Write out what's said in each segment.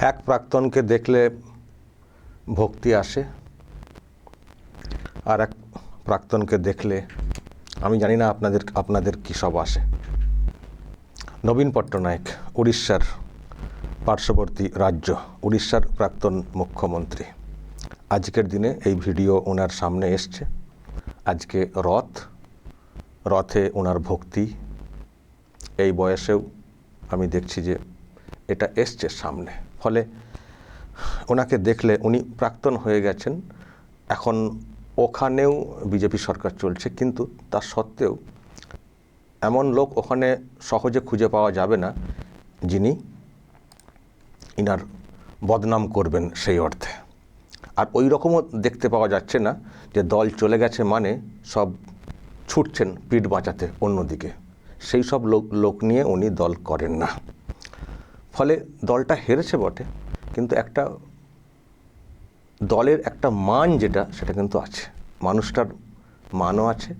এক প্রাক্তনকে দেখলে ভক্তি আসে, আর এক প্রাক্তনকে দেখলে আমি জানি না আপনাদের কী সব আসে। নবীন পট্টনায়ক, উড়িষ্যার পার্শ্ববর্তী রাজ্য উড়িষ্যার প্রাক্তন মুখ্যমন্ত্রী, আজকের দিনে এই ভিডিও ওনার সামনে এসছে। আজকে রথে ওনার ভক্তি, এই বয়সেও আমি দেখছি যে এটা এসছে সামনে। ফলে ওনাকে দেখলে, উনি প্রাক্তন হয়ে গেছেন, এখন ওখানেও বিজেপি সরকার চলছে, কিন্তু তা সত্ত্বেও এমন লোক ওখানে সহজে খুঁজে পাওয়া যাবে না যিনি ইনার বদনাম করবেন সেই অর্থে। আর ওই রকমও দেখতে পাওয়া যাচ্ছে না যে দল চলে গেছে মানে সব ছুটছেন পিঠ বাঁচাতে অন্যদিকে, সেই সব লোক নিয়ে উনি দল করেন না। ফলে দলটা হেরেছে বটে, কিন্তু একটা দলের একটা মান সেটা কিন্তু আছে, মানুষটার মানও আছে।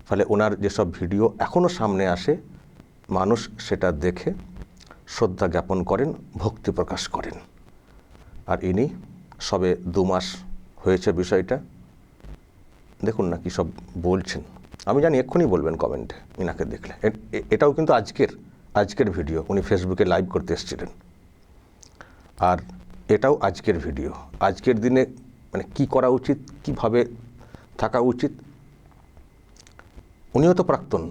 ফলে ওনার যেসব ভিডিও এখনও সামনে আসে, মানুষ সেটা দেখে শ্রদ্ধা জ্ঞাপন করেন, ভক্তি প্রকাশ করেন। আর ইনি সবে 2 মাস হয়েছে বিষয়টা, দেখুন না কী সব বলছেন। আমি জানি এক্ষুনি বলবেন কমেন্টে ইনাকে দেখলে। এটাও কিন্তু আজকের ভিডিও, উনি ফেসবুকে লাইভ করতে এসেছিলেন। আর এটাও আজকের ভিডিও। আজকের দিনে মানে কি করা উচিত, কিভাবে থাকা উচিত। উনিও তো প্রাক্তন,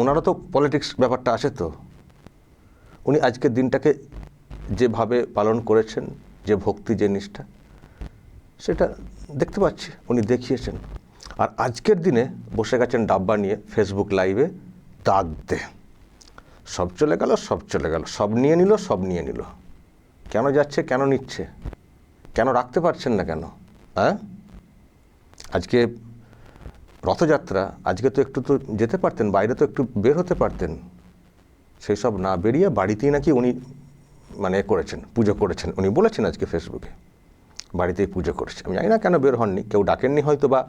ওনারও তো পলিটিক্স ব্যাপারটা আসে। তো উনি আজকের দিনটাকে যেভাবে পালন করেছেন, যে ভক্তি, যে নিষ্ঠা, সেটা দেখতে পাচ্ছি উনি দেখিয়েছেন। আর আজকের দিনে বসে গেছেন ডাব্বা নিয়ে ফেসবুক লাইভে দাগ দে, সব চলে গেল, সব নিয়ে নিল। কেন যাচ্ছে, কেন নিচ্ছে, কেন রাখতে পারছেন না কেন? হ্যাঁ, আজকে রথযাত্রা, আজকে তো একটু তো যেতে পারতেন, বাইরে তো একটু বের হতে পারতেন। সেই সব না বেরিয়ে বাড়িতেই নাকি উনি পুজো করেছেন। উনি বলেছেন আজকে ফেসবুকে বাড়িতেই পুজো করেছে। আমি জানি না কেন বের হননি, কেউ ডাকেননি হয়তো, বা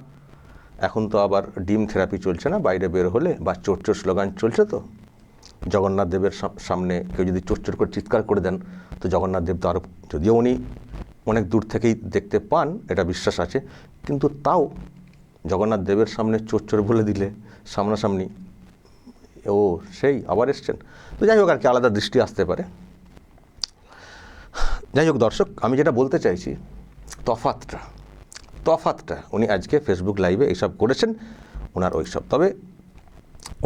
এখন তো আবার ডিম থেরাপি চলছে না, বাইরে বের হলে, বা চোর স্লোগান চলছে। তো জগন্নাথ দেবের সামনে কেউ যদি চোর করে চিৎকার করে দেন, তো জগন্নাথ দেব তো আরও, যদিও উনি অনেক দূর থেকেই দেখতে পান, এটা বিশ্বাস আছে, কিন্তু তাও জগন্নাথ দেবের সামনে চোর বলে দিলে সামনাসামনি, ও সেই আবার এসছেন। তো যাই হোক, আর কি আলাদা দৃষ্টি আসতে পারে। যাই হোক দর্শক, আমি যেটা বলতে চাইছি, তফাতটা উনি আজকে ফেসবুক লাইভে এইসব করেছেন, ওনার ওইসব। তবে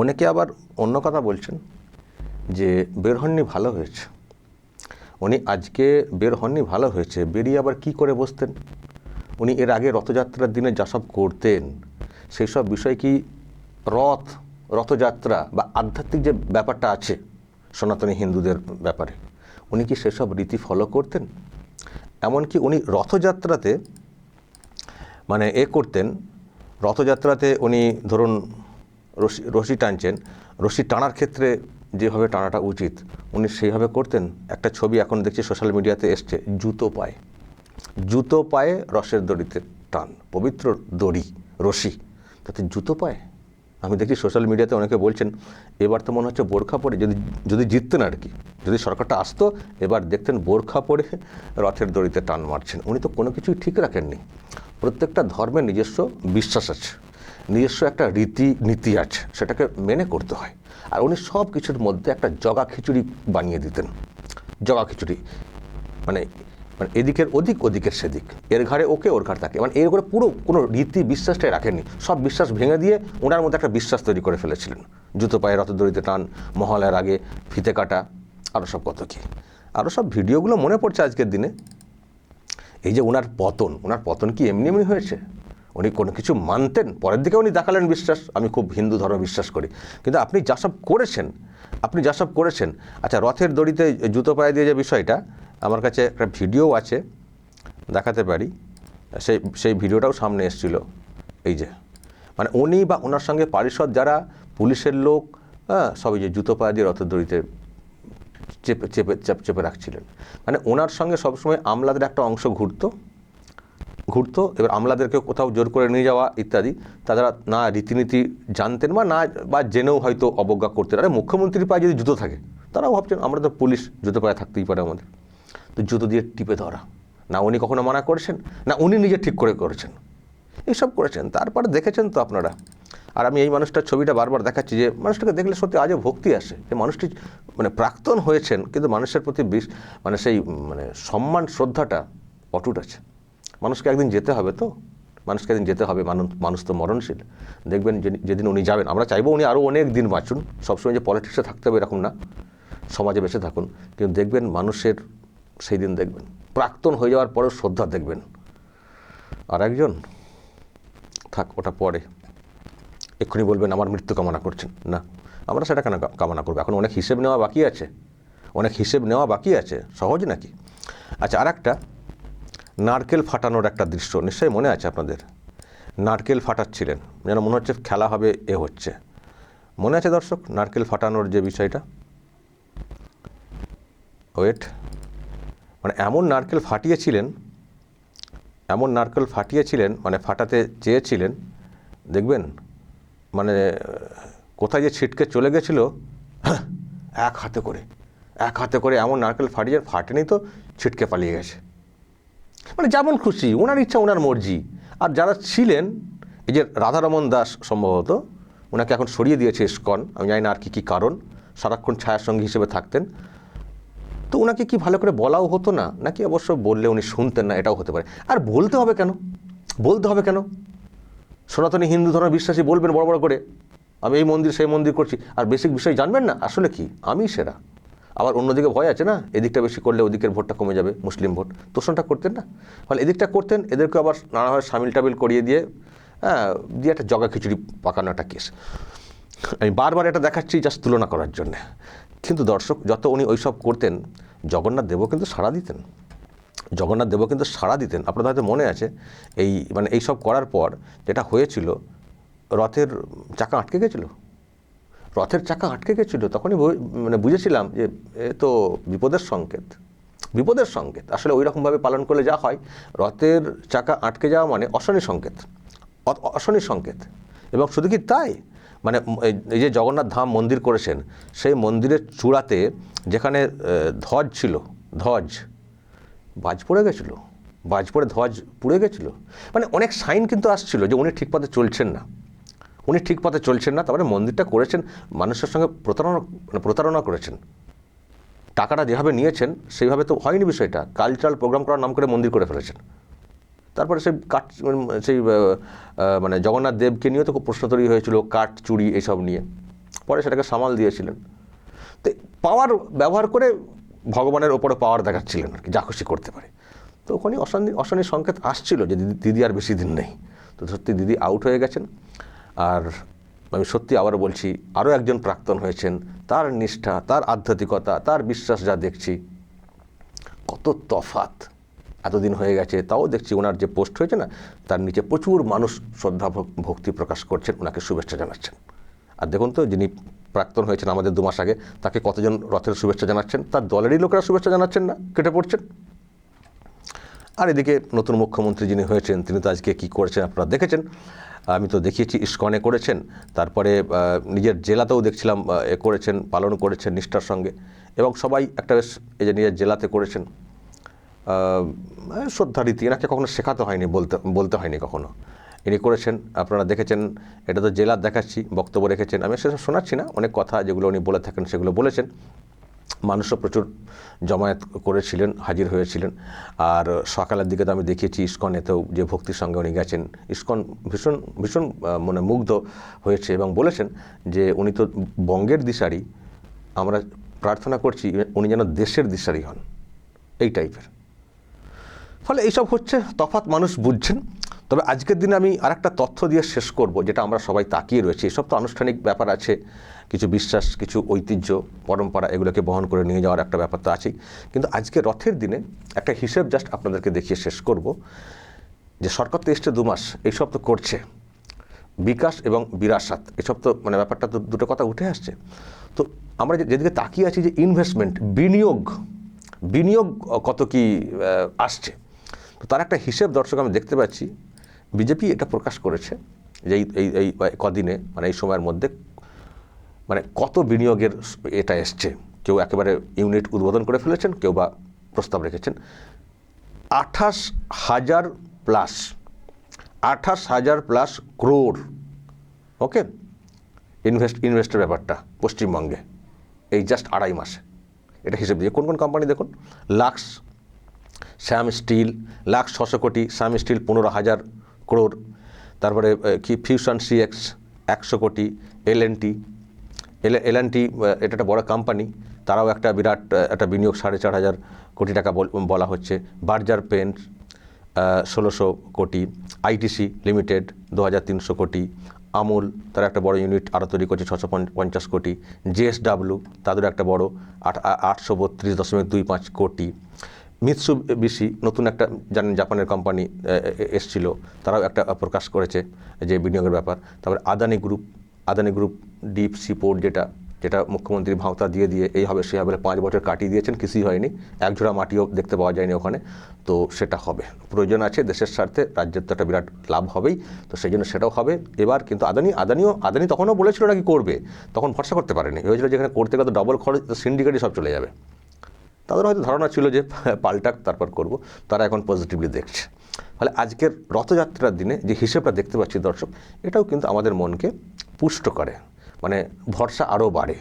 অনেকে আবার অন্য কথা বলছেন যে বের হননি, ভালো হয়েছে। উনি আজকে বের হননি, ভালো হয়েছে, বেরিয়ে আবার কি করে বসতেন? উনি এর আগে রথযাত্রার দিনে যা সব করতেন, সেই সব বিষয় কি রথযাত্রা বা আধ্যাত্মিক যে ব্যাপারটা আছে সনাতনী হিন্দুদের ব্যাপারে, উনি কি সেসব রীতি ফলো করতেন? এমনকি উনি রথযাত্রাতে রথযাত্রাতে উনি ধরুন রশি টানছেন, রশি টানার ক্ষেত্রে যেভাবে টানাটা উচিত উনি সেইভাবে করতেন। একটা ছবি এখন দেখছি সোশ্যাল মিডিয়াতে এসছে, জুতো পায়ে রসের দড়িতে টান, পবিত্র দড়ি, রশি, তাতে জুতো পায়ে। আমি দেখি সোশ্যাল মিডিয়াতে অনেকে বলছেন এবার তো মনে হচ্ছে বোরখা পরে, যদি জিততেন আর কি, যদি সরকারটা আসতো, এবার দেখতেন বোরখা পরে রথের দড়িতে টান মারছেন। উনি তো কোনো কিছুই ঠিক রাখেননি। প্রত্যেকটা ধর্মের নিজস্ব বিশ্বাস আছে, নিজস্ব একটা রীতি আছে, সেটাকে মেনে করতে হয়। আর উনি সব কিছুর মধ্যে একটা জগা খিচুড়ি বানিয়ে দিতেন। জগা খিচুড়ি মানে এদিকের ওদিকের সেদিক, এর ঘাড়ে ওকে, ওর ঘাড় তাকে, এর করে পুরো কোনো রীতি বিশ্বাসটাই রাখেননি। সব বিশ্বাস ভেঙে দিয়ে ওনার মধ্যে একটা বিশ্বাস তৈরি করে ফেলেছিলেন। জুতো পায়ে রথের দড়িতে টান, মহালয়ার আগে ফিতে কাটা, আরও সব কত কী, আরও সব ভিডিওগুলো মনে পড়ছে আজকের দিনে। এই যে ওনার পতন কি এমনি হয়েছে? উনি কোনো কিছু মানতেন, পরের দিকে উনি দেখালেন বিশ্বাস, আমি খুব হিন্দু ধর্ম বিশ্বাস করি। কিন্তু আপনি যা সব করেছেন, আচ্ছা, রথের দড়িতে জুতো পায়ে দিয়ে যে বিষয়টা, আমার কাছে একটা ভিডিও আছে, দেখাতে পারি। সেই ভিডিওটাও সামনে এসেছিল। এই যে উনি বা ওনার সঙ্গে পারিষদ যারা, পুলিশের লোক, সবই যে জুতো পায়ে দিয়ে রথের দড়িতে চেপে রাখছিলেন। ওনার সঙ্গে সবসময় আমলাদের একটা অংশ ঘুরতো। এবার আমলাদেরকে কোথাও জোর করে নিয়ে যাওয়া ইত্যাদি, তারা না রীতিনীতি জানতেন বা জেনেও হয়তো অবজ্ঞা করতেন। আরে মুখ্যমন্ত্রীর পায়ে যদি জুতো থাকে, তারাও ভাবছেন আমরা তো পুলিশ, জুতো পায়ে থাকতেই পারে আমাদের। তো জুতো দিয়ে টিপে ধরা, না উনি কখনো মানা করেছেন, না উনি নিজে ঠিক করে করেছেন, এইসব করেছেন। তারপরে দেখেছেন তো আপনারা। আর আমি এই মানুষটার ছবিটা বারবার দেখাচ্ছি যে মানুষটাকে দেখলে সত্যি আজও ভক্তি আসে, যে মানুষটি মানে প্রাক্তন হয়েছেন কিন্তু মানুষের প্রতি মানে সেই মানে সম্মান শ্রদ্ধাটা অটুট আছে। মানুষকে একদিন যেতে হবে, তো মানুষকে একদিন যেতে হবে, মানুষ তো মরণশীল। দেখবেন যেদিন উনি যাবেন, আমরা চাইবো উনি আরও অনেক দিন বাঁচুন, সবসময় যে পলিটিক্সে থাকতে হবে এরকম না, সমাজে বেঁচে থাকুন, কিন্তু দেখবেন মানুষের সেই দিন দেখবেন প্রাক্তন হয়ে যাওয়ার পরেও শ্রদ্ধা দেখবেন। আর একজন থাক, ওটা পরে, এক্ষুনি বলবেন আমার মৃত্যু কামনা করছেন, না আমরা সেটা কেন কামনা করবো? এখন অনেক হিসেব নেওয়া বাকি আছে, অনেক হিসেব নেওয়া বাকি আছে, সহজ নাকি? আচ্ছা, আর একটা নারকেল ফাটানোর একটা দৃশ্য নিশ্চয়ই মনে আছে আপনাদের। নারকেল ফাটাচ্ছিলেন, যেন মনে হচ্ছে খেলা হবে, হচ্ছে, মনে আছে দর্শক নারকেল ফাটানোর যে বিষয়টা? ওয়েট, মানে এমন নারকেল ফাটিয়েছিলেন, মানে ফাটাতে চেয়েছিলেন, দেখবেন মানে কোথায় যে ছিটকে চলে গেছিল, এক হাতে করে এমন নারকেল ফাটেনি তো ছিটকে পালিয়ে গেছে। মানে যেমন খুশি, ওনার ইচ্ছা, ওনার মর্জি। আর যারা ছিলেন, এই যে রাধারমন দাস সম্ভবত, ওনাকে এখন সরিয়ে দিয়েছে ইসকন, আমি জানি না আর কি কারণ, সারাক্ষণ ছায়াসঙ্গী হিসেবে থাকতেন। তো ওনাকে কি ভালো করে বলাও হতো না, নাকি অবশ্য বললে উনি শুনতেন না, এটাও হতে পারে। আর বলতে হবে কেন? সনাতনী হিন্দু ধর্মের বিশ্বাসী বলবেন বড় বড় করে আমি এই মন্দির সেই মন্দির করছি, আর বেসিক বিষয় জানবেন না আসলে কি আমি সেরা। আবার অন্যদিকে ভয় আছে না, এদিকটা বেশি করলে ওদিকের ভোটটা কমে যাবে, মুসলিম ভোট, তোষণটা করতেন না, ফলে এদিকটা করতেন, এদেরকে আবার নানাভাবে সামিল টামিল করিয়ে দিয়ে একটা জগা খিচুড়ি পাকানো একটা কেস। আমি বারবার এটা দেখাচ্ছি জাস্ট তুলনা করার জন্য। কিন্তু দর্শক, যত উনি ওইসব করতেন, জগন্নাথ দেবও কিন্তু সাড়া দিতেন। আপনাদের হয়তো মনে আছে, এই সব করার পর যেটা হয়েছিল, রথের চাকা আটকে গেছিল। তখনই মানে বুঝেছিলাম যে এ তো বিপদের সংকেত। আসলে ওই রকমভাবে পালন করলে যা হয়, রথের চাকা আটকে যাওয়া মানে অশনি সংকেত। এবং শুধু কি তাই, মানে এই যে জগন্নাথ ধাম মন্দির করেছেন, সেই মন্দিরের চূড়াতে যেখানে ধ্বজ ছিল, বাজ পড়ে ধ্বজ পুড়ে গেছিলো। মানে অনেক সাইন কিন্তু আসছিল যে উনি ঠিক পথে চলছেন না। তারপরে মন্দিরটা করেছেন, মানুষের সঙ্গে প্রতারণা করেছেন। টাকাটা যেভাবে নিয়েছেন সেইভাবে তো হয়নি বিষয়টা, কালচারাল প্রোগ্রাম করার নাম করে মন্দির করে ফেলেছেন। তারপরে সেই মানে জগন্নাথ দেবকে নিয়েও তো খুব প্রশ্ন তৈরি হয়েছিল, কাঠ চুরি এইসব নিয়ে, পরে সেটাকে সামাল দিয়েছিলেন। তো পাওয়ার ব্যবহার করে ভগবানের ওপরে পাওয়ার দেখাচ্ছিলেন আর কি, যা খুশি করতে পারে। তো ওখানে অশনি সংকেত আসছিল যে দিদি আর বেশি দিন নেই। তো সত্যি দিদি আউট হয়ে গেছেন। আর আমি সত্যি আবারও বলছি, আরও একজন প্রাক্তন হয়েছেন, তার নিষ্ঠা, তার আধ্যাত্মিকতা, তার বিশ্বাস যা দেখছি, কত তফাৎ। এতদিন হয়ে গেছে, তাও দেখছি ওনার যে পোস্ট হয়েছে না, তার নিচে প্রচুর মানুষ শ্রদ্ধা ভক্তি প্রকাশ করছেন, ওনাকে শুভেচ্ছা জানাচ্ছেন। আর দেখুন তো, যিনি প্রাক্তন হয়েছেন আমাদের 2 মাস আগে, তাকে কতজন রথের শুভেচ্ছা জানাচ্ছেন, তার দলেরই লোকেরা শুভেচ্ছা জানাচ্ছেন না, কেটে পড়ছেন। আর এদিকে নতুন মুখ্যমন্ত্রী যিনি হয়েছেন, তিনি তো আজকে কী করেছেন আপনারা দেখেছেন। আমি তো দেখিয়েছি, ইসকনে করেছেন, তারপরে নিজের জেলাতেও দেখছিলাম করেছেন, পালন করেছেন নিষ্ঠার সঙ্গে। এবং সবাই একটা বেশ, এই যে নিজের জেলাতে করেছেন, শ্রদ্ধারীতি, এনাকে কখনো শেখাতে হয়নি, বলতে হয়নি কখনো, ইনি করেছেন। আপনারা দেখেছেন, এটা তো জেলার দেখাচ্ছি, বক্তব্য রেখেছেন, আমি সেসব শোনাচ্ছি না, অনেক কথা যেগুলো উনি বলে থাকেন সেগুলো বলেছেন। মানুষও প্রচুর জমায়েত করেছিলেন, হাজির হয়েছিলেন। আর সকালের দিকে তো আমি দেখিয়েছি ইসকনেতেও যে ভক্তির সঙ্গে উনি গেছেন, ইসকন ভীষণ মানে মুগ্ধ হয়েছে এবং বলেছেন যে উনি তো বঙ্গের দিশারি, আমরা প্রার্থনা করছি উনি যেন দেশের দিশারি হন, এই টাইপের। ফলে এইসব হচ্ছে, তফাৎ মানুষ বুঝছেন। তবে আজকের দিনে আমি আরেকটা তথ্য দিয়ে শেষ করব, যেটা আমরা সবাই তাকিয়ে রয়েছি। এসব তো আনুষ্ঠানিক ব্যাপার আছে, কিছু বিশ্বাস, কিছু ঐতিহ্য, পরম্পরা, এগুলোকে বহন করে নিয়ে যাওয়ার একটা ব্যাপার তো আছেই। কিন্তু আজকে রথের দিনে একটা হিসেব জাস্ট আপনাদেরকে দেখিয়ে শেষ করব, যে সরকার তো এসছে 2 মাস, এইসব তো করছে, বিকাশ এবং বিরাসাত, এসব তো মানে ব্যাপারটা তো দুটো কথা উঠে আসছে। তো আমরা যেদিকে তাকিয়ে আছি, যে ইনভেস্টমেন্ট, বিনিয়োগ কত কি আসছে, তো তার একটা হিসেব দর্শক আমি দেখতে পাচ্ছি, বিজেপি এটা প্রকাশ করেছে যে এই কদিনে, মানে এই সময়ের মধ্যে, মানে কত বিনিয়োগের এটা এসছে। কেউ একেবারে ইউনিট উদ্বোধন করে ফেলেছেন, কেউ বা প্রস্তাব রেখেছেন 28,000 প্লাস ক্রোড়, ওকে, ইনভেস্টের ব্যাপারটা পশ্চিমবঙ্গে এই জাস্ট 2.5 মাসে। এটা হিসেব দিয়ে কোন কোন কোম্পানি দেখুন, লাক্স, শ্যাম স্টিল, লাক্স 600 কোটি, শ্যাম স্টিল 15,000 crore, তারপরে কি ফিউশন সিএক্স 100 কোটি, এলএনটি এটা একটা বড় কোম্পানি, তারাও একটা বিরাট একটা বিনিয়োগ 4,500 কোটি টাকা বলা হচ্ছে। বার্জার পেন্টস 1,600 কোটি, আইটিসি লিমিটেড 2,300 কোটি, আমুল তার একটা বড় ইউনিট আরও তৈরি করছে 650 কোটি, জেএসডাব্লিউ তাদের একটা বড় 832.25 কোটি, মিৎসুবিশি নতুন একটা জানেন জাপানের কোম্পানি এসছিল, তারাও একটা প্রকাশ করেছে যে বিনিয়োগের ব্যাপার। তারপরে Adani group deep sea port যেটা মুখ্যমন্ত্রী ভাওতা দিয়ে এই হবে সে হবে 5 বছর কাটিয়ে দিয়েছেন, কিছুই হয়নি, এক ঝোড়া মাটিও দেখতে পাওয়া যায়নি ওখানে। তো সেটা হবে, প্রয়োজন আছে দেশের স্বার্থে, রাজ্যের তো একটা বিরাট লাভ হবেই, তো সেই জন্য সেটাও হবে এবার। কিন্তু আদানি তখনও বলেছিল নাকি করবে, তখন ভরসা করতে পারেনি, ভেবেছিল যেখানে করতে গেলে ডবল খরচ, সিন্ডিকেটই সব চলে যাবে। তাদের হয়তো ধারণা ছিল যে পাল্টাক তারপর করব, তারা এখন পজিটিভলি দেখছে। ফলে আজকের রথযাত্রার দিনে যে হিসেবটা দেখতে পাচ্ছি দর্শক, এটাও কিন্তু আমাদের মনকে পুষ্ট করে, মানে ভরসা আরও বাড়ে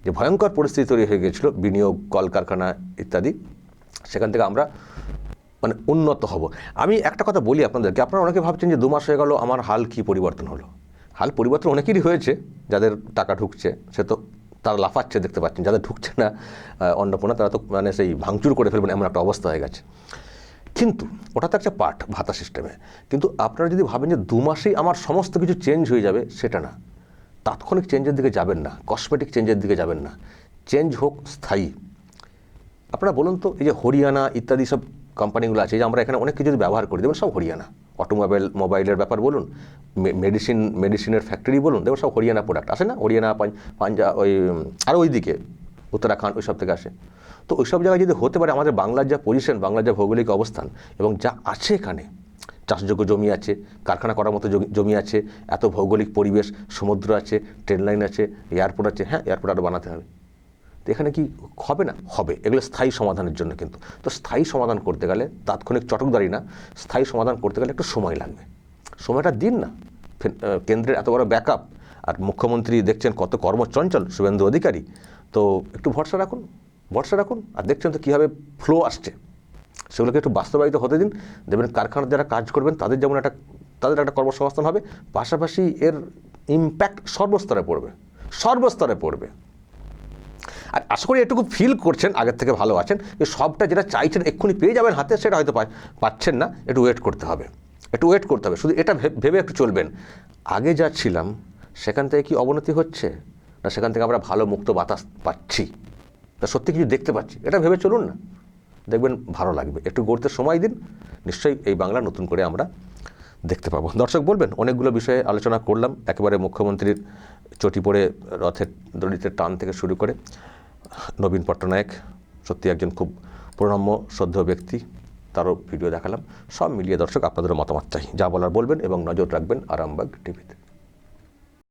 যে ভয়ঙ্কর পরিস্থিতি তৈরি হয়ে গিয়েছিল, বিনিয়োগ, কলকারখানা ইত্যাদি, সেখান থেকে আমরা মানে উন্নত হব। আমি একটা কথা বলি আপনাদেরকে, আপনারা অনেকে ভাবছেন যে 2 মাস হয়ে গেল আমার হাল কি পরিবর্তন হলো। হাল পরিবর্তন অনেকেরই হয়েছে, যাদের টাকা ঢুকছে সে তো তারা লাফাচ্ছে দেখতে পাচ্ছেন, যাদের ঢুকছে না অন্নপূর্ণা তারা তো মানে সেই ভাঙচুর করে ফেলবেন এমন একটা অবস্থা হয়ে গেছে। কিন্তু ওটা তো একটা পার্ট ভাতা সিস্টেমে। কিন্তু আপনারা যদি ভাবেন যে 2 মাসেই আমার সমস্ত কিছু চেঞ্জ হয়ে যাবে, সেটা না। তাৎক্ষণিক চেঞ্জের দিকে যাবেন না, কসমেটিক চেঞ্জের দিকে যাবেন না, চেঞ্জ হোক স্থায়ী। আপনারা বলুন তো, এই যে হরিয়ানা ইত্যাদি সব কোম্পানিগুলো আছে, যে আমরা এখানে অনেক কিছু ব্যবহার করি, দেখুন সব হরিয়ানা, মোবাইলের ব্যাপার বলুন, মেডিসিনের ফ্যাক্টরি বলুন, দেখুন সব হরিয়ানা প্রোডাক্ট আসে না, হরিয়ানা, পাঞ্জাব, ওই আরও ওইদিকে উত্তরাখণ্ড ওই সব থেকে আসে। তো ওই সব জায়গায় যদি হতে পারে, আমাদের বাংলার যা পজিশন, বাংলার যা ভৌগোলিক অবস্থান এবং যা আছে এখানে, চাষযোগ্য জমি আছে, কারখানা করার মতো জমি আছে, এত ভৌগোলিক পরিবেশ, সমুদ্র আছে, ট্রেন লাইন আছে, এয়ারপোর্ট আছে, হ্যাঁ এয়ারপোর্ট আরও বানাতে হবে। তো এখানে কি হবে না? হবে। এগুলো স্থায়ী সমাধানের জন্য কিন্তু। তো স্থায়ী সমাধান করতে গেলে তাৎক্ষণিক চটকদারি না, স্থায়ী সমাধান করতে গেলে একটু সময় লাগবে। সময়টা দিন না, কেন্দ্রের এত বড় ব্যাকআপ, আর মুখ্যমন্ত্রী দেখছেন কত কর্মচঞ্চল শুভেন্দু অধিকারী, তো একটু ভরসা রাখুন, আর দেখছেন তো কীভাবে ফ্লো আসছে, সেগুলোকে একটু বাস্তবায়িত হতে দিন। দেখবেন কারখানার যারা কাজ করবেন তাদের যেমন তাদের একটা কর্মসংস্থান হবে, পাশাপাশি এর ইম্প্যাক্ট সর্বস্তরে পড়বে। আর আশা করি এটুকু ফিল করছেন, আগের থেকে ভালো আছেন, যে সবটা যেটা চাইছেন এক্ষুনি পেয়ে যাবেন হাতে, সেটা হয়তো পাচ্ছেন না, একটু ওয়েট করতে হবে। শুধু এটা ভেবে একটু চলবেন, আগে যা ছিলাম সেখান থেকে কি অবনতি হচ্ছে, না সেখান থেকে আমরা ভালো মুক্ত বাতাস পাচ্ছি, তা সত্যি কিছু দেখতে পাচ্ছি, এটা ভেবে চলুন না, দেখবেন ভালো লাগবে। একটু গড়তে সময় দিন, নিশ্চয়ই এই বাংলা নতুন করে আমরা দেখতে পাবো। দর্শক বলবেন, অনেকগুলো বিষয়ে আলোচনা করলাম, একেবারে মুখ্যমন্ত্রীর চটি পড়ে রথের দড়িতে টান থেকে শুরু করে নবীন পট্টনায়ক, সত্যি একজন খুব প্রণম্য শ্রদ্ধেয় ব্যক্তি, তারও ভিডিও দেখালাম। সব মিলিয়ে দর্শক আপনাদেরও মতামত চাই, যা বলার বলবেন এবং নজর রাখবেন আরামবাগ টিভিতে।